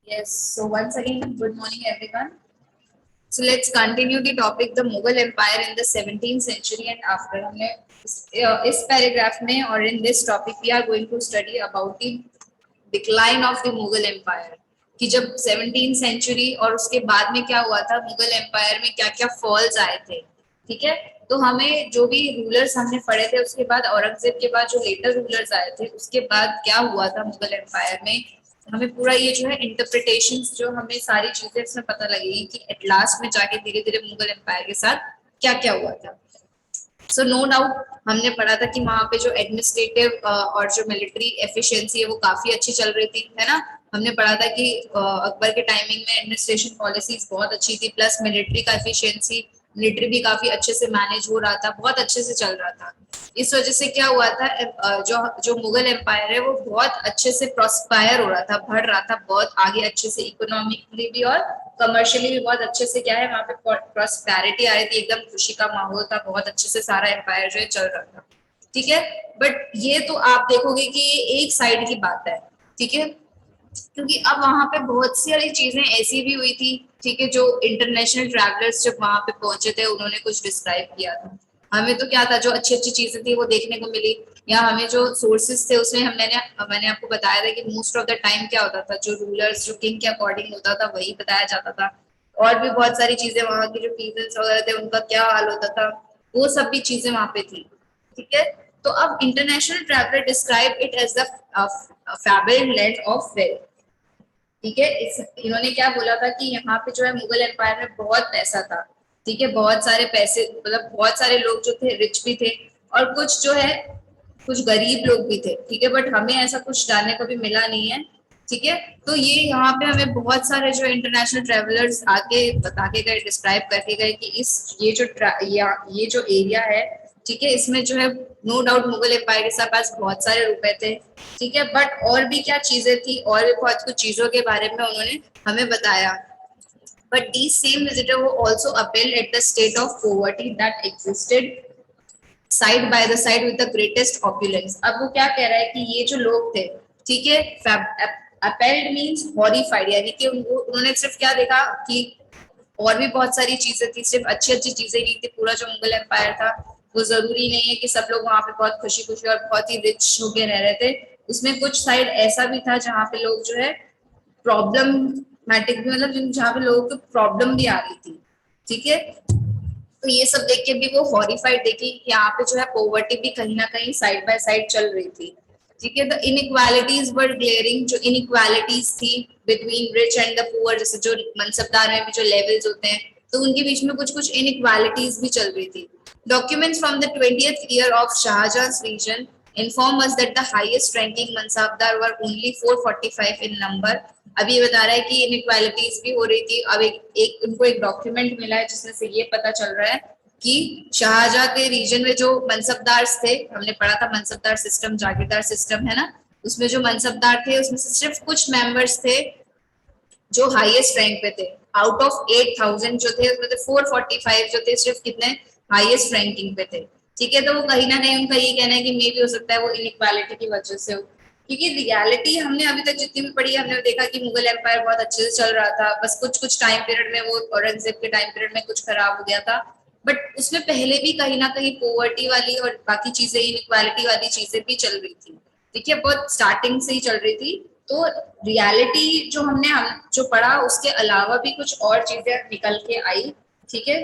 Yes, so once again, good morning, everyone. So let's continue the topic, the Mughal Empire in the 17th century and after. हमने इस paragraph में और in this topic we are going to study about the decline of the Mughal Empire. कि जब 17th century और उसके बाद में क्या हुआ था, मुगल एम्पायर में क्या क्या फॉल्स आए थे, ठीक है। तो हमें जो भी रूलर्स हमने पढ़े थे, उसके बाद औरंगजेब के बाद जो लेटर रूलर्स आए थे, उसके बाद क्या हुआ था मुगल एम्पायर में, हमें पूरा ये जो है इंटरप्रिटेशन, जो हमें सारी चीजें इसमें पता लगेगी कि एट लास्ट में जाके धीरे धीरे मुगल एम्पायर के साथ क्या क्या हुआ था। सो नो डाउट हमने पढ़ा था कि वहां पे जो एडमिनिस्ट्रेटिव और जो मिलिट्री एफिशिएंसी है वो काफी अच्छी चल रही थी, है ना। हमने पढ़ा था कि अकबर के टाइमिंग में एडमिनिस्ट्रेशन पॉलिसीज बहुत अच्छी थी, प्लस मिलिट्री का एफिशिएंसी, मिलिट्री भी काफी अच्छे से मैनेज हो रहा था, बहुत अच्छे से चल रहा था। इस वजह से क्या हुआ था, जो जो मुगल एम्पायर है वो बहुत अच्छे से प्रोस्पायर हो रहा था, बढ़ रहा था बहुत आगे अच्छे से, इकोनॉमिकली भी और कमर्शियली भी बहुत अच्छे से। क्या है, वहां पे प्रॉस्पेरिटी आ रही थी, एकदम खुशी का माहौल था, बहुत अच्छे से सारा एम्पायर जो है चल रहा था, ठीक है। बट ये तो आप देखोगे कि ये एक साइड की बात है, ठीक है, क्योंकि अब वहां पे बहुत सारी चीजें ऐसी भी हुई थी, ठीक है, जो इंटरनेशनल ट्रैवलर्स जब वहां पे पहुंचे थे उन्होंने कुछ डिस्क्राइब किया था। हमें तो क्या था, जो अच्छी अच्छी चीजें थी वो देखने को मिली, या हमें जो सोर्सेस थे उसमें मैंने आपको बताया था कि मोस्ट ऑफ द टाइम क्या होता था, जो रूलर्स जो किंग के अकॉर्डिंग होता था वही बताया जाता था। और भी बहुत सारी चीजें, वहां के जो पीपल्स वगैरह थे उनका क्या हाल होता था, वो सब भी चीजें वहां पे थी, ठीक है। तो अब international traveller describe it as the fabled land of wealth, ठीक है। इन्होंने क्या बोला था कि यहाँ पे जो है मुगल एम्पायर में बहुत पैसा था, ठीक है, बहुत सारे पैसे, मतलब बहुत सारे लोग जो थे रिच भी थे, और कुछ जो है कुछ गरीब लोग भी थे, ठीक है। बट हमें ऐसा कुछ जानने को भी मिला नहीं है, ठीक है। तो ये यहाँ पे हमें बहुत सारे जो इंटरनेशनल ट्रेवलर्स आके बता के गए, डिस्क्राइब करके गए कि इस ये जो एरिया है, ठीक है, इसमें जो है नो डाउट मुगल एम्पायर के पास बहुत सारे रुपए थे, ठीक है। बट और भी क्या चीजें थी, और भी बहुत कुछ चीजों के बारे में उन्होंने हमें बताया। But these same visitors were also appalled at the state of poverty that existed side by the side with the greatest opulence. अब वो क्या कह रहा है कि ये जो लोग थे, ठीक है, अपेल्ड मींस हॉरिफाइड, यानी कि उन्होंने सिर्फ क्या देखा कि और भी बहुत सारी चीजें थी, सिर्फ अच्छी अच्छी चीजें नहीं थी। पूरा जो मुगल एम्पायर था वो जरूरी नहीं है कि सब लोग वहां पे बहुत खुशी खुशी और बहुत ही रिच होके रह रहे थे, उसमें कुछ साइड ऐसा भी था जहाँ पे लोग जो है प्रॉब्लमैटिक भी, मतलब जहाँ पे लोगों को प्रॉब्लम भी आ रही थी, ठीक है। तो ये सब देख के भी वो हॉरिफाइड देखी कि यहाँ पे जो है पॉवर्टी भी कहीं ना कहीं साइड बाय साइड चल रही थी, ठीक है। द इनइक्वालिटीज वर ग्लेयरिंग, जो इनइक्वालिटीज थी between rich and the poor, जैसे जो मनसबदार में भी जो लेवल्स होते हैं, तो उनके बीच में कुछ कुछ इनइक्वालिटीज भी चल रही थी। Documents from the 20th year of Shahjahan reign inform us that the highest ranking mansabdar were only 445 in number। अभी ये बता रहा है कि इनइक्वालिटीज भी हो रही थी। अब एक उनको एक डॉक्यूमेंट मिला है जिसमें से ये पता चल रहा है कि शाहजहां के रीजन में जो मनसबदार थे, हमने पढ़ा था मनसबदार सिस्टम जागीरदार सिस्टम है ना, उसमें जो मनसबदार थे उसमें से सिर्फ कुछ मेंबर्स थे जो हाईएस्ट रैंक पे थे। आउट ऑफ 8000 जो थे उसमें से 445 जो थे सिर्फ कितने हाईएस्ट रैंकिंग पे थे, ठीक है। तो वो कहीं ना कहीं उनका ये कहना है कि मे भी हो सकता है वो इनइक्वालिटी की वजह से हो, क्योंकि रियलिटी हमने अभी तक जितनी भी पढ़ी हमने देखा कि मुगल एम्पायर बहुत अच्छे से चल रहा था, बस कुछ कुछ टाइम पीरियड में वो औरंगजेब के टाइम पीरियड में कुछ खराब हो गया था। बट उसमें पहले भी कहीं ना कहीं पोवर्टी वाली और बाकी चीजें इनइक्वालिटी वाली चीजें भी चल रही थी, ठीक है, बहुत स्टार्टिंग से ही चल रही थी। तो रियलिटी जो हम जो पढ़ा उसके अलावा भी कुछ और चीजें निकल के आई, ठीक है,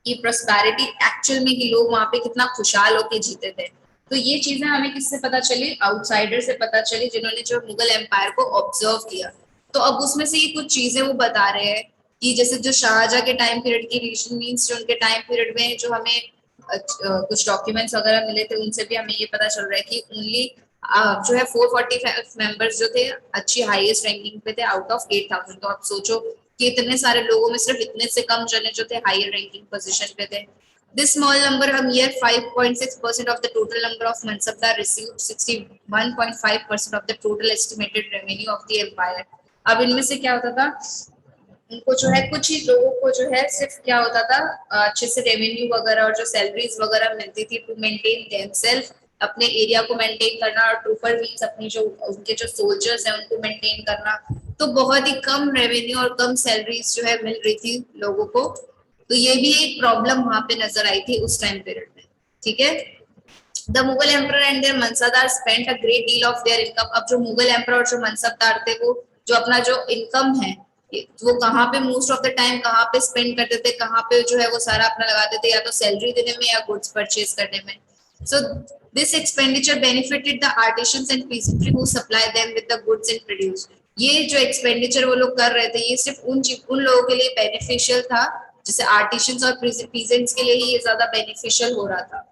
कि प्रोस्पेरिटी एक्चुअल में कि लोग वहां पे कितना खुशहाल होके जीते थे। तो ये चीजें हमें किससे पता चली, आउटसाइडर से पता चली, जिन्होंने जो मुगल एम्पायर को ऑब्जर्व किया। तो अब उसमें से ये कुछ चीजें वो बता रहे हैं कि जैसे जो शाहजहां के टाइम पीरियड की रीजन मीन्स, जो उनके टाइम पीरियड में जो हमें कुछ डॉक्यूमेंट्स वगैरह मिले थे उनसे भी हमें ये पता चल रहा है कि ओनली जो है 445 मेंबर्स जो थे अच्छी हाईएस्ट रैंकिंग पे थे आउट ऑफ 8000। तो आप सोचो कि इतने सारे लोगों में सिर्फ इतने से कम जने जो थे हायर रैंकिंग पोजीशन पे थे। This small number, a mere 5.6% of the total number of Mansabdar received 61.5% of the total estimated revenue of the empire। अब इनमें से क्या होता था, उनको जो है कुछ ही लोगों को जो है सिर्फ क्या होता था, अच्छे से रेवेन्यू वगैरह और जो सैलरीज वगैरह मिलती थी टू मेंटेन देमसेल्फ, अपने एरिया को मेंटेन करना, और ट्रूपर मींस अपनी जो उनके जो सोल्जर्स हैं उनको मेंटेन करना, तो बहुत ही कम रेवेन्यू और कम सैलरीज जो है मिल रही थी लोगों को। तो ये भी एक प्रॉब्लम वहां पे नजर आई थी उस टाइम पीरियड में। ठीक है, the Mughal emperor and their mansabdar spent a great deal of their income. अब जो मुगल एम्पर और जो मनसबदार थे वो जो अपना जो इनकम है वो कहाँ पे मोस्ट ऑफ द टाइम कहाँ पे स्पेंड करते थे, कहाँ पे जो है वो सारा अपना लगाते थे, या तो सैलरी देने में या गुड्स परचेज करने में। So this expenditure benefited the artisans and peasantry who supply them with the goods and produce. ये जो एक्सपेंडिचर वो लोग कर रहे थे ये सिर्फ उन लोगों के लिए बेनिफिशियल था, जैसे आर्टिसंस और पीजेंट्स के लिए ही ये ज्यादा बेनिफिशियल हो रहा था।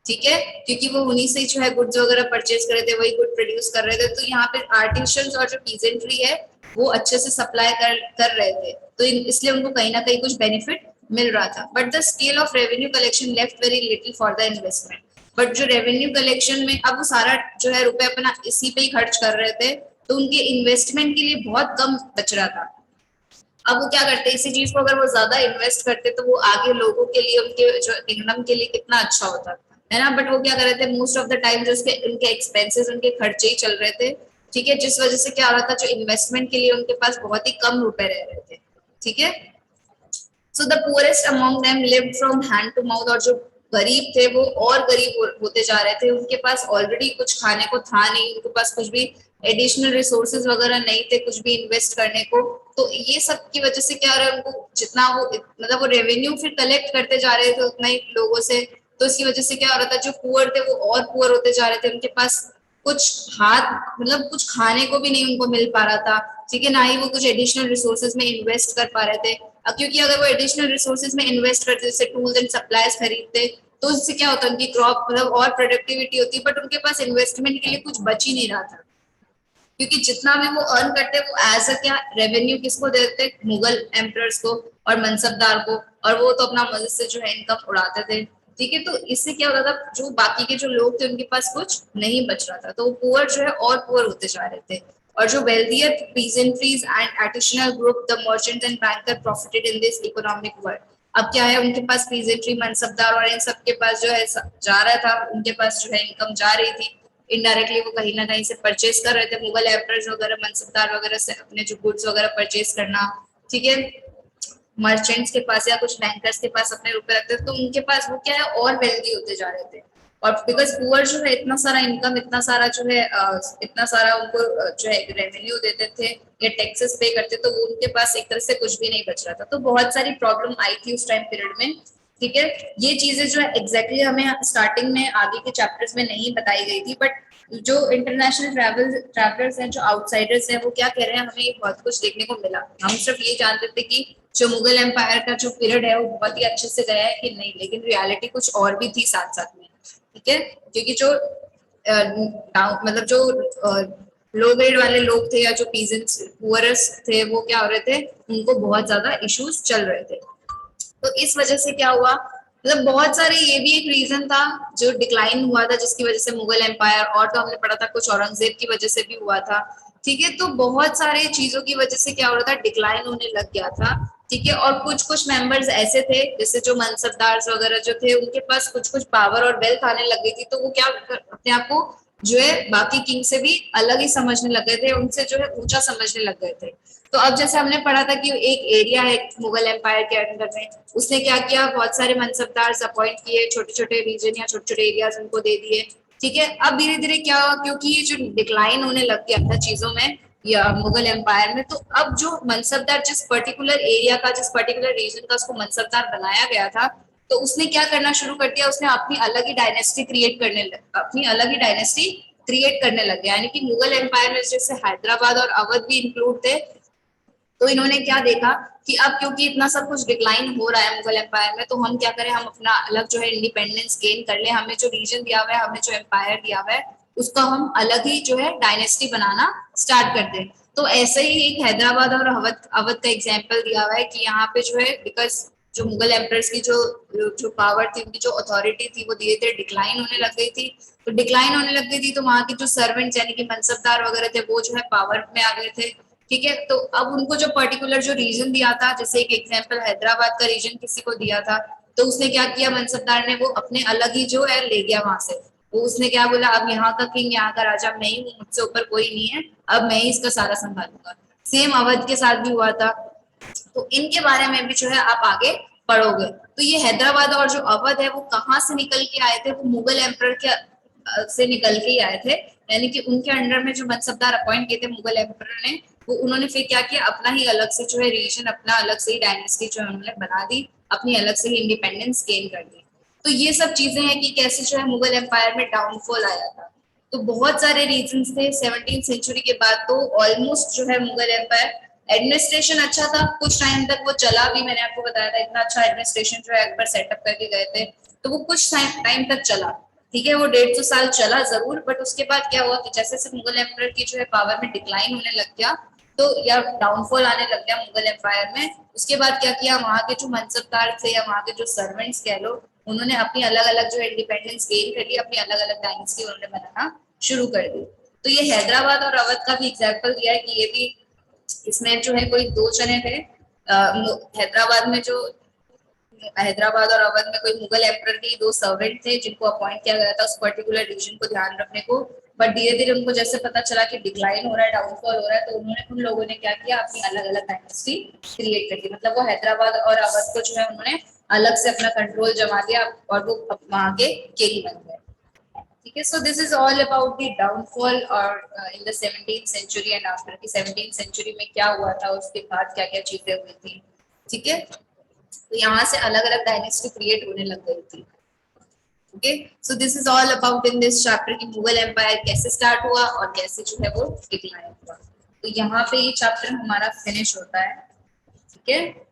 ठीक है, क्योंकि वो उन्हीं से जो है गुड्स वगैरह परचेज कर रहे थे, वही गुड प्रोड्यूस कर रहे थे। तो यहाँ पे आर्टिसंस और जो पीजेंट्री है वो अच्छे से सप्लाई कर रहे थे, तो इसलिए उनको कहीं ना कहीं कुछ बेनिफिट मिल रहा था। But the scale of revenue collection left very little for the investment. But जो रेवेन्यू कलेक्शन में अब वो सारा जो है रुपए अपना इसी पे ही खर्च कर रहे थे, तो उनके इन्वेस्टमेंट के लिए बहुत कम बच रहा था। अब वो क्या करते, इसी चीज को अगर वो ज्यादा इन्वेस्ट करते तो वो आगे लोगों के लिए, उनके जो इनकम के लिए कितना अच्छा होता है ना। बट वो क्या कर रहे थे, मोस्ट ऑफ द टाइम जो उसके उनके एक्सपेंसेस, उनके खर्चे ही चल रहे थे। ठीक है, जिस वजह से क्या हो रहा था, जो इन्वेस्टमेंट के लिए उनके पास बहुत ही कम रुपए रह रहे थे। ठीक है, so the poorest among them lived from hand to mouth. और जो गरीब थे वो और गरीब होते जा रहे थे, उनके पास ऑलरेडी कुछ खाने को था नहीं, उनके पास कुछ भी एडिशनल रिसोर्सेज वगैरह नहीं थे कुछ भी इन्वेस्ट करने को। तो ये सब की वजह से क्या हो रहा है, उनको जितना वो मतलब वो रेवेन्यू फिर कलेक्ट करते जा रहे थे उतना ही लोगों से, तो इसकी वजह से क्या हो रहा था, जो पुअर थे वो और पुअर होते जा रहे थे, उनके पास कुछ हाथ मतलब कुछ खाने को भी नहीं उनको मिल पा रहा था। ठीक है, ना ही वो कुछ एडिशनल रिसोर्सेज में इन्वेस्ट कर पा रहे थे। क्योंकि अगर वो एडिशनल रिसोर्सेज में इन्वेस्ट करते, जैसे टूल्स एंड सप्लाईज खरीदते, तो उससे क्या होता है, उनकी क्रॉप मतलब और प्रोडक्टिविटी होती, बट उनके पास इन्वेस्टमेंट के लिए कुछ बच ही नहीं रहा था। क्योंकि जितना भी वो अर्न करते वो एज अ क्या रेवेन्यू किसको देते, मुगल एम्परर्स को और मनसबदार को, और वो तो अपना मजे से जो है इनकम उड़ाते थे। ठीक है, तो इससे क्या होता था, जो बाकी के जो लोग थे उनके पास कुछ नहीं बच रहा था, तो वो पुअर जो है और पुअर होते जा रहे थे। और जो wealthier peasantries and additional group the merchant and banker profited in this economic world. अब क्या है, उनके पास पीजेंट्री, मनसबदार और इन सबके पास जो है जा रहा था, उनके पास जो है इनकम जा रही थी, इनडायरेक्टली वो कहीं ना कहीं से परचेज कर रहे थे, मुगल एम्परर्स वगैरह मनसबदार वगैरह से अपने जो गुड्स वगैरह परचेज करना। ठीक है, मर्चेंट्स के पास या कुछ बैंकर्स के पास अपने रुपए रखते थे, तो उनके पास वो क्या है और वेल्दी होते जा रहे थे। और बिकॉज पुअर जो है इतना सारा इनकम, इतना सारा जो है इतना सारा उनको जो है रेवेन्यू देते थे या टैक्सेस पे करते, तो वो उनके पास एक तरह से कुछ भी नहीं बच रहा था। तो बहुत सारी प्रॉब्लम आई थी उस टाइम पीरियड में। ठीक है, ये चीजें जो है एग्जैक्टली हमें स्टार्टिंग में आगे के चैप्टर्स में नहीं बताई गई थी, बट जो इंटरनेशनल ट्रैवलर्स हैं, जो आउटसाइडर्स हैं, वो क्या कह रहे हैं, हमें बहुत कुछ देखने को मिला। हम सिर्फ ये जानते थे कि जो मुगल एम्पायर का जो पीरियड है वो बहुत ही अच्छे से गया है कि नहीं, लेकिन रियलिटी कुछ और भी थी साथ साथ में। ठीक है, क्योंकि जो मतलब जो लो ग्रेड वाले लोग थे या जो पीजेंट्स पुअरस थे, वो क्या हो रहे थे, उनको बहुत ज्यादा इश्यूज चल रहे थे। तो इस वजह से क्या हुआ, मतलब बहुत सारे, ये भी एक रीजन था जो डिक्लाइन हुआ था, जिसकी वजह से मुगल एम्पायर, और तो हमने पढ़ा था कुछ औरंगजेब की वजह से भी हुआ था। ठीक है, तो बहुत सारे चीजों की वजह से क्या हो रहा था, डिक्लाइन होने लग गया था। ठीक है, और कुछ कुछ मेंबर्स ऐसे थे, जैसे जो मनसबदार वगैरह जो थे, उनके पास कुछ कुछ पावर और वेल्थ आने लग गई थी, तो वो क्या अपने आप को जो है बाकी किंग से भी अलग ही समझने लग गए थे, उनसे जो है ऊंचा समझने लग गए थे। तो अब जैसे हमने पढ़ा था कि एक एरिया है मुगल एम्पायर के अंडर में, उसने क्या किया, बहुत सारे मनसबदार अपॉइंट किए, छोटे छोटे रीजन या छोटे छोटे एरियाज उनको दे दिए। ठीक है, अब धीरे धीरे क्या हुआ, क्योंकि ये जो डिक्लाइन होने लग गया था चीजों में या मुगल एम्पायर में, तो अब जो मनसबदार जिस पर्टिकुलर एरिया का, जिस पर्टिकुलर रीजन का उसको मनसबदार बनाया गया था, तो उसने क्या करना शुरू कर दिया, उसने अपनी अलग ही डायनेस्टी क्रिएट अपनी अलग ही डायनेस्टी क्रिएट करने लग गया। यानी कि मुगल एम्पायर में जैसे हैदराबाद और अवध भी इंक्लूड थे, तो इन्होंने क्या देखा कि अब क्योंकि इतना सब कुछ डिक्लाइन हो रहा है मुगल एम्पायर में, तो हम क्या करें, हम अपना अलग जो है इंडिपेंडेंस गेन कर ले, हमें जो रीजन दिया हुआ है, हमें जो एम्पायर दिया हुआ है, उसका हम अलग ही जो है डायनेस्टी बनाना स्टार्ट कर दें। तो ऐसे ही एक हैदराबाद और अवध अवध का एग्जाम्पल दिया हुआ है कि यहाँ पे जो है, बिकॉज जो मुगल एम्पायर्स की जो पावर थी, उनकी जो अथॉरिटी थी, वो धीरे धीरे डिक्लाइन होने लग गई थी। तो डिक्लाइन होने लग गई थी, तो वहां के जो सर्वेंट्स यानी कि मनसबदार वगैरह थे, वो जो है पावर में आ गए थे। ठीक है, तो अब उनको जो पर्टिकुलर जो रीजन दिया था, जैसे एक एग्जांपल हैदराबाद का रीजन किसी को दिया था, तो उसने क्या किया, मनसबदार ने वो अपने अलग ही जो है ले गया वहां से। वो उसने क्या बोला, अब यहाँ का किंग, यहाँ का राजा मैं ही हूँ, मुझसे ऊपर कोई नहीं है, अब मैं ही इसका सारा संभालूंगा। सेम अवध के साथ भी हुआ था। तो इनके बारे में भी जो है आप आगे पढ़ोगे। तो ये हैदराबाद और जो अवध है वो कहाँ से निकल के आए थे, वो मुगल एम्पर के से निकल के ही आए थे, यानी कि उनके अंडर में जो मनसबदार अपॉइंट किए थे मुगल एम्पर ने, वो उन्होंने फिर क्या किया, अपना ही अलग से जो है रीजन, अपना अलग से ही डायनेस्टी जो है उन्होंने बना दी, अपनी अलग से ही इंडिपेंडेंस गेन कर दी। तो ये सब चीजें हैं कि कैसे जो है मुगल एम्पायर में डाउनफॉल आया था। तो बहुत सारे रीजंस थे 17th सेंचुरी के बाद। तो ऑलमोस्ट जो है मुगल एम्पायर, एडमिनिस्ट्रेशन अच्छा था, कुछ टाइम तक वो चला भी, मैंने आपको बताया था इतना अच्छा एडमिनिस्ट्रेशन जो है अकबर सेटअप करके गए थे, तो वो कुछ टाइम तक चला, ठीक है, वो 150 साल चला जरूर, बट उसके बाद क्या हुआ कि जैसे जैसे मुगल एम्पायर की जो है पावर में डिक्लाइन होने लग गया, तो या डाउनफॉल आने लग गया मुगल एम्पायर में, उसके बाद क्या किया, वहां के जो मनसबदार थे या वहां के जो सर्वेंट्स कह लो, उन्होंने अपनी अलग अलग जो इंडिपेंडेंस गेन कर ली, अपनी अलग अलग डायनेस्टी उन्होंने बनाना शुरू कर दी। तो ये हैदराबाद और अवध का भी एग्जाम्पल दिया है कि ये भी, इसमें जो है कोई दो जने थे, हैदराबाद में जो, हैदराबाद और अवध में कोई मुगल एम्परर के दो सर्वेंट थे जिनको अपॉइंट किया गया था उस पर्टिकुलर रीजन को ध्यान रखने को, बट धीरे धीरे उनको जैसे पता चला कि डिक्लाइन हो रहा है, डाउनफॉल हो रहा है, तो उन्होंने, उन लोगों ने क्या किया, अपनी अलग अलग डायनेस्टी क्रिएट कर दी, मतलब वो हैदराबाद और अवध को जो है उन्होंने अलग से अपना कंट्रोल जमा दिया और वो वहां के किंग बन गए। ठीक है, so this is all about the downfall और in the 17th century and after की 17th सेंचुरी में क्या हुआ था, उसके बाद क्या क्या चीजें हुई थी। ठीक है, तो यहाँ से अलग अलग डायनेस्टी क्रिएट होने लग गई थी। Okay, so this is all about in this chapter की मुगल एम्पायर कैसे स्टार्ट हुआ और कैसे जो है वो डिक्लाइन हुआ। तो यहाँ पे ये चैप्टर हमारा फिनिश होता है। ठीक है।